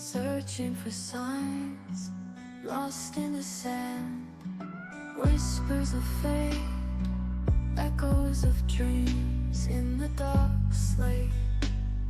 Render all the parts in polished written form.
searching for signs, lost in the sand, whispers of fate, echoes of dreams in the dark slate.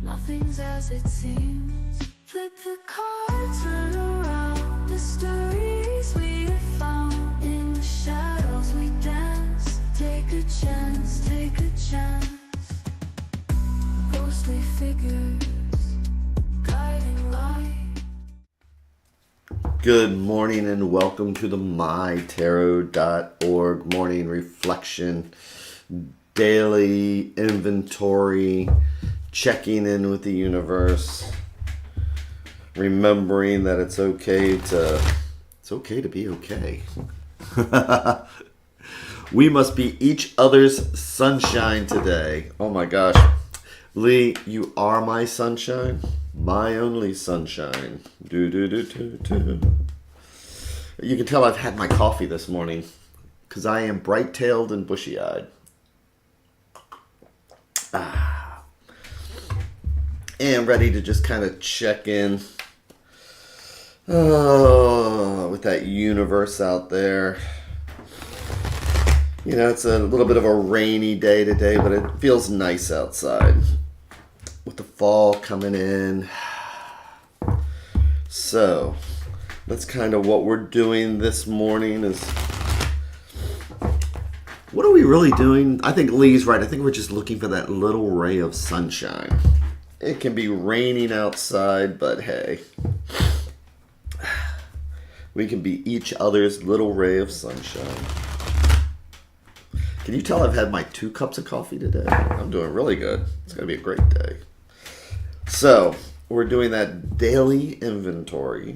Nothing's as it seems. Flip the cards, turn around. The stories we have found in the shadows we dance. Take a chance, take a chance. Ghostly figures guiding light. Good morning and welcome to the MyTarot.org morning reflection, daily inventory, checking in with the universe, remembering that it's okay to be okay. We must be each other's sunshine today. Oh my gosh. Lee, you are my sunshine, my only sunshine. Do do do do do. You can tell I've had my coffee this morning because I am bright-tailed and bushy-eyed. And ready to just kind of check in with that universe out there. You know, it's a little bit of a rainy day today, but it feels nice outside with the fall coming in. So that's kind of what we're doing this morning. Is what are we really doing? I think Lee's right. I think we're just looking for that little ray of sunshine. It can be raining outside, but hey, we can be each other's little ray of sunshine. Can you tell I've had my 2 cups of coffee today? I'm doing really good. It's going to be a great day. So, we're doing that daily inventory.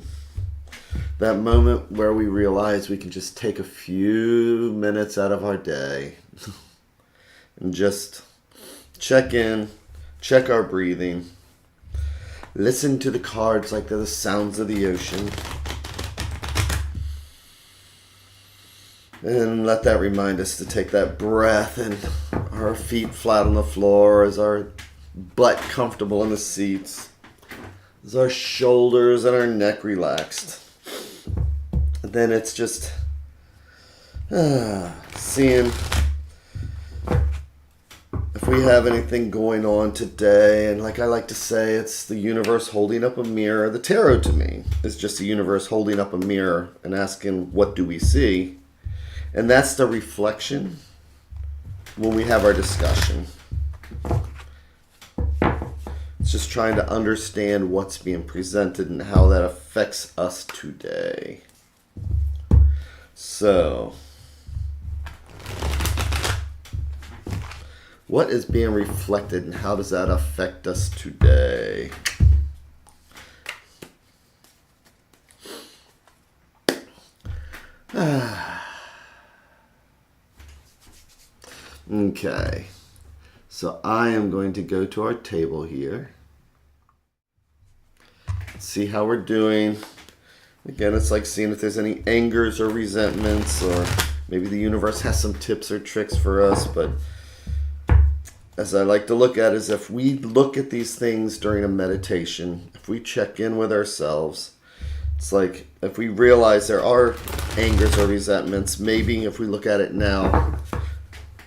That moment where we realize we can just take a few minutes out of our day and just check in, check our breathing, listen to the cards like they're the sounds of the ocean, and let that remind us to take that breath and our feet flat on the floor, as our butt comfortable in the seats, as our shoulders and our neck relaxed. And then it's just seeing if we have anything going on today. And like I like to say, it's the universe holding up a mirror. The tarot to me is just the universe holding up a mirror and asking, what do we see? And that's the reflection when we have our discussion. It's just trying to understand what's being presented and how that affects us today. So, what is being reflected and how does that affect us today? Okay, so I am going to go to our table here. See how we're doing. Again, it's like seeing if there's any angers or resentments, or maybe the universe has some tips or tricks for us. But as I like to look at is, if we look at these things during a meditation, if we check in with ourselves, it's like if we realize there are angers or resentments, maybe if we look at it now,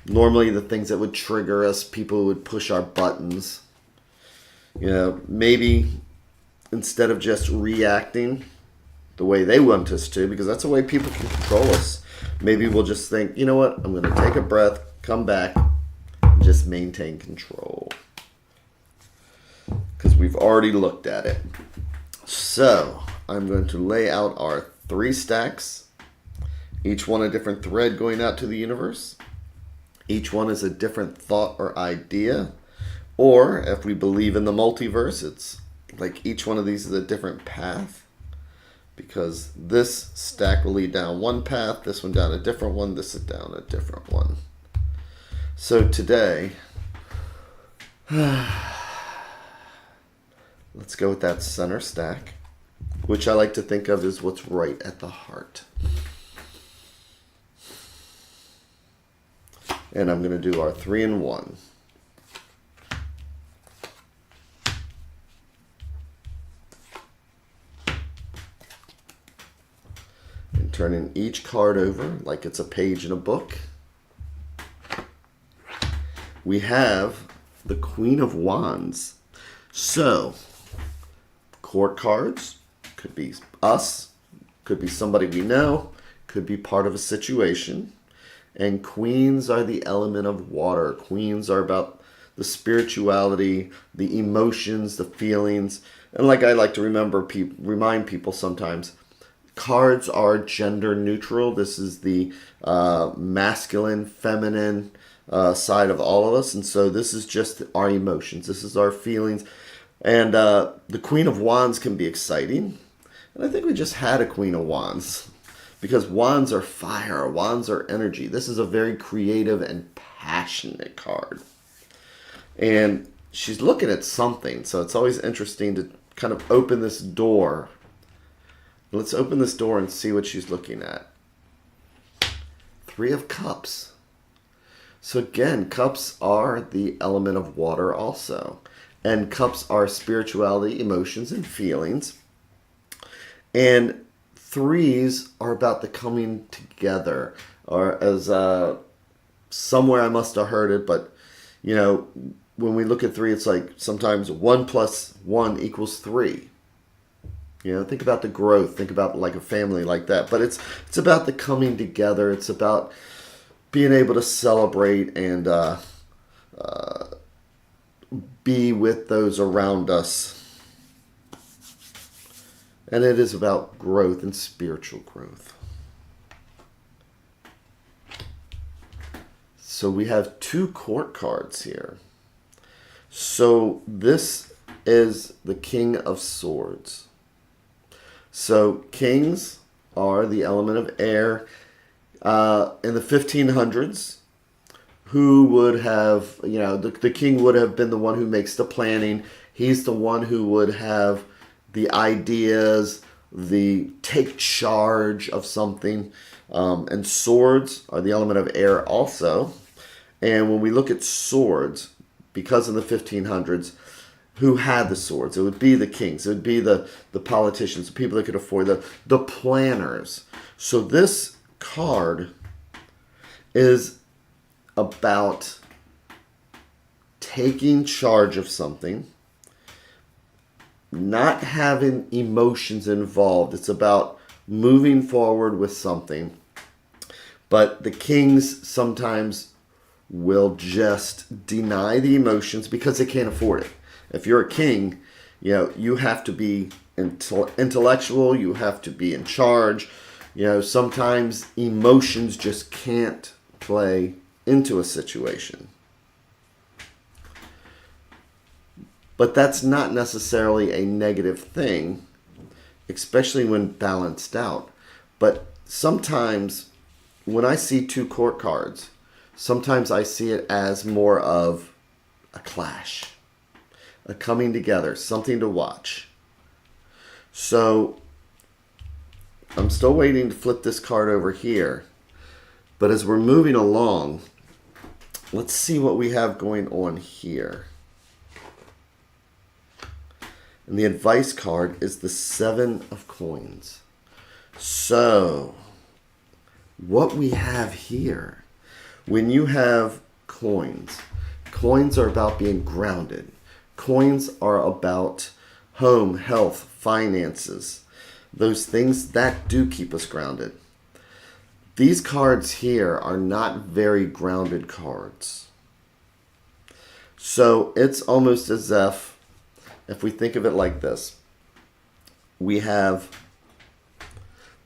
normally the things that would trigger us, people would push our buttons. You know, maybe instead of just reacting the way they want us to, because that's the way people can control us, maybe we'll just think, you know what, I'm going to take a breath, come back, and just maintain control. Because we've already looked at it. So, I'm going to lay out our 3 stacks, each one a different thread going out to the universe. Each one is a different thought or idea. Or, if we believe in the multiverse, it's like each one of these is a different path. Because this stack will lead down one path, this one down a different one, this is down a different one. So today, let's go with that center stack, which I like to think of as what's right at the heart. And I'm going to do our 3 and 1. turning each card over like it's a page in a book. We have the Queen of Wands. So, court cards could be us, could be somebody we know, could be part of a situation. And queens are the element of water. Queens are about the spirituality, the emotions, the feelings. And like I like to remind people sometimes, cards are gender neutral. This is the masculine, feminine side of all of us. And so this is just our emotions. This is our feelings. And the Queen of Wands can be exciting. And I think we just had a Queen of Wands. Because wands are fire. Wands are energy. This is a very creative and passionate card. And she's looking at something. So it's always interesting to kind of open this door. Let's open this door and see what she's looking at. Three of Cups. So again, cups are the element of water also. And cups are spirituality, emotions, and feelings. And threes are about the coming together. Or as somewhere I must have heard it, but you know, when we look at three, it's like sometimes 1 + 1 = 3. You know, think about the growth. Think about like a family like that. But it's about the coming together. It's about being able to celebrate and be with those around us. And it is about growth and spiritual growth. So we have 2 court cards here. So this is the King of Swords. So kings are the element of air. In the 1500s, who would have, you know, the king would have been the one who makes the planning. He's the one who would have the ideas, the take charge of something. And swords are the element of air also. And when we look at swords, because in the 1500s, who had the swords? It would be the kings. It would be the politicians, the people that could afford the planners. So this card is about taking charge of something, not having emotions involved. It's about moving forward with something. But the kings sometimes will just deny the emotions because they can't afford it. If you're a king, you know, you have to be intellectual, you have to be in charge. You know, sometimes emotions just can't play into a situation. But that's not necessarily a negative thing, especially when balanced out. But sometimes when I see 2 court cards, sometimes I see it as more of a clash, a coming together, something to watch. So I'm still waiting to flip this card over here. But as we're moving along, let's see what we have going on here. And the advice card is the 7 of Coins. So what we have here, when you have coins, coins are about being grounded. Coins are about home, health, finances, those things that do keep us grounded. These cards here are not very grounded cards. So it's almost as if we think of it like this, we have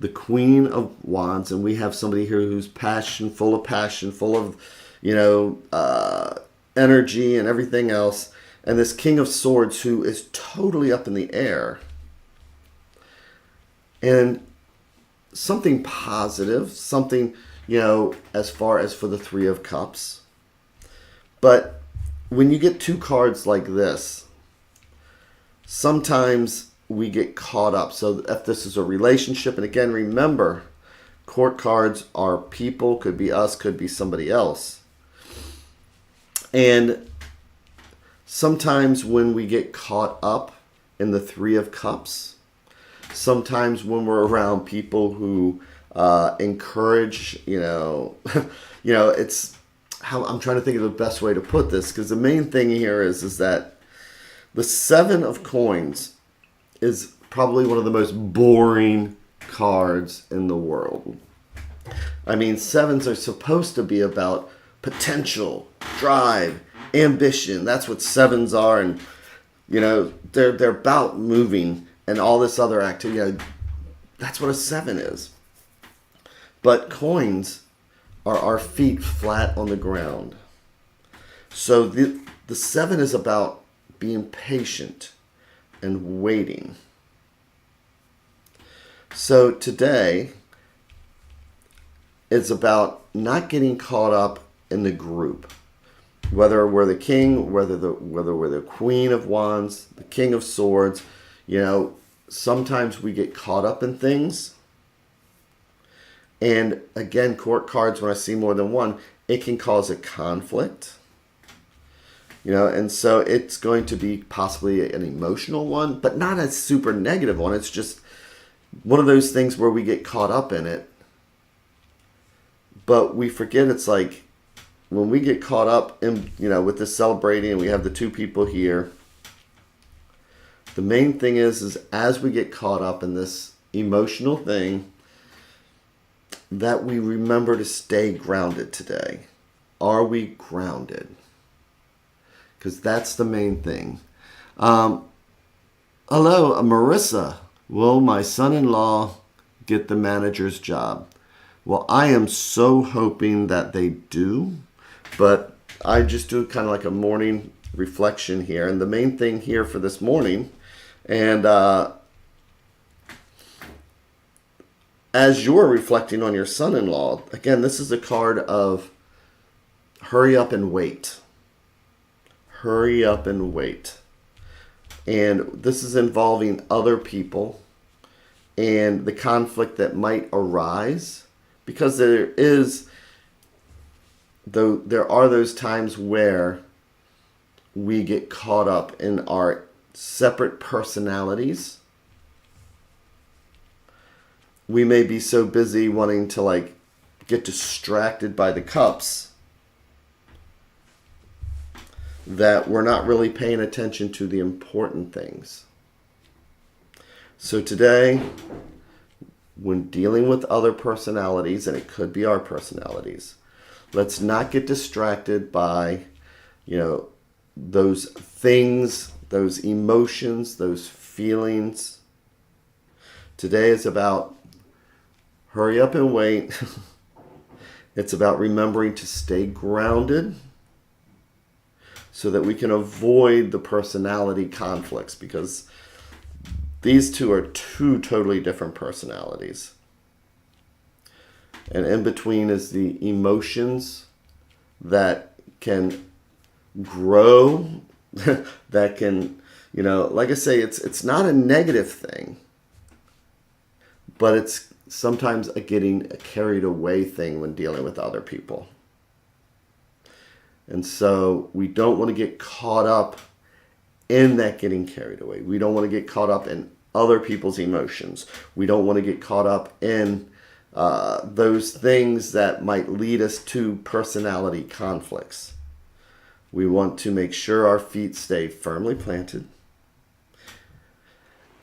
the Queen of Wands, and we have somebody here who's full of, you know, energy and everything else. And this King of Swords who is totally up in the air. And something positive, something, you know, as far as for the 3 of Cups. But when you get 2 cards like this, sometimes we get caught up. So if this is a relationship, and again, remember, court cards are people, could be us, could be somebody else. And sometimes when we get caught up in the 3 of Cups, sometimes when we're around people who encourage, it's how I'm trying to think of the best way to put this, because the main thing here is that the 7 of coins is probably one of the most boring cards in the world. I mean, 7s are supposed to be about potential, drive, ambition. That's what 7s are, and they're about moving and all this other activity. That's what a 7 is. But coins are our feet flat on the ground. So the 7 is about being patient and waiting. So today, it's about not getting caught up in the group. Whether we're the king, whether we're the queen of wands, the king of swords, sometimes we get caught up in things. And again, court cards, when I see more than one, it can cause a conflict. And so it's going to be possibly an emotional one, but not a super negative one. It's just one of those things where we get caught up in it. But we forget, it's like when we get caught up in, with this celebrating, and we have the 2 people here, the main thing is as we get caught up in this emotional thing, that we remember to stay grounded today. Are we grounded? Because that's the main thing. Hello, Marissa. Will my son-in-law get the manager's job? Well, I am so hoping that they do, but I just do kind of like a morning reflection here. And the main thing here for this morning, and as you're reflecting on your son-in-law, again, this is a card of hurry up and wait. Hurry up and wait. And this is involving other people and the conflict that might arise, because there are those times where we get caught up in our separate personalities. We may be so busy wanting to get distracted by the cups that we're not really paying attention to the important things. So today, when dealing with other personalities, and it could be our personalities, let's not get distracted by, those things, those emotions, those feelings. Today is about hurry up and wait. It's about remembering to stay grounded so that we can avoid the personality conflicts, because these 2 are 2 totally different personalities. And in between is the emotions that can grow, that can, like I say, it's not a negative thing, but it's sometimes a getting carried away thing when dealing with other people. And so we don't want to get caught up in that getting carried away. We don't want to get caught up in other people's emotions. We don't want to get caught up in those things that might lead us to personality conflicts. We want to make sure our feet stay firmly planted.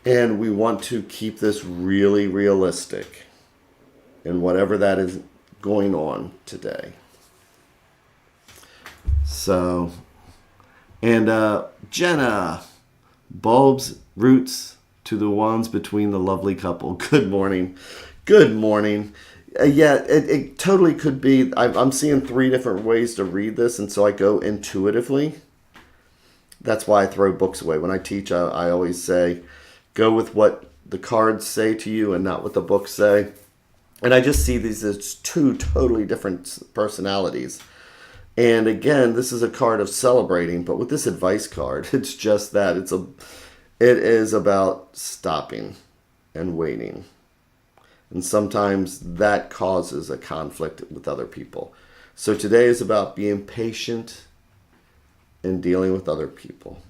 And we want to keep this really realistic in whatever that is going on today. So, and Jenna, bulbs, roots to the wands between the lovely couple. Good morning. Good morning. It totally could be. I'm seeing 3 different ways to read this, and so I go intuitively. That's why I throw books away. When I teach, I always say, go with what the cards say to you and not what the books say. And I just see these as 2 totally different personalities. And again, this is a card of celebrating, but with this advice card, it's just that. It is about stopping and waiting. And sometimes that causes a conflict with other people. So today is about being patient and dealing with other people.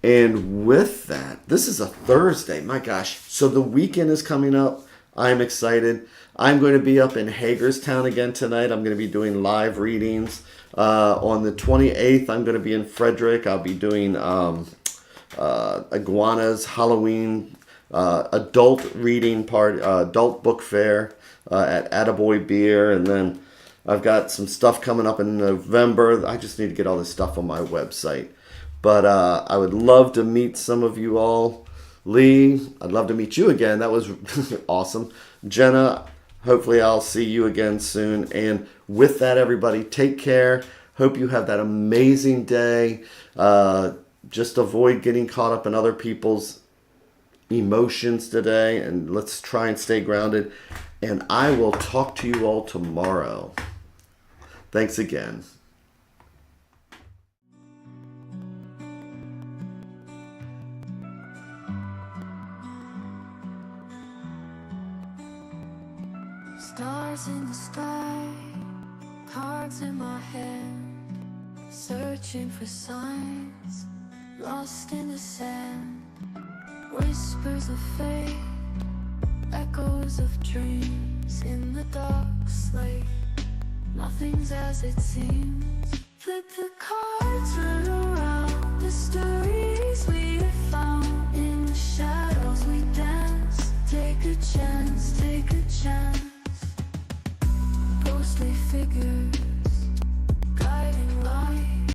And with that, this is a Thursday. My gosh. So the weekend is coming up. I'm excited. I'm going to be up in Hagerstown again tonight. I'm going to be doing live readings. On the 28th, I'm going to be in Frederick. I'll be doing Iguana's Halloween adult reading adult book fair at Attaboy Beer. And then I've got some stuff coming up in November. I just need to get all this stuff on my website. But I would love to meet some of you all. Lee, I'd love to meet you again. That was awesome. Jenna, hopefully I'll see you again soon. And with that, everybody, take care. Hope you have that amazing day. Just avoid getting caught up in other people's emotions today. And let's try and stay grounded. And I will talk to you all tomorrow. Thanks again. Stars in the sky, cards in my hand, searching for signs, lost in the sand. Whispers of fate, echoes of dreams in the dark slate. Nothing's as it seems. Flip the card.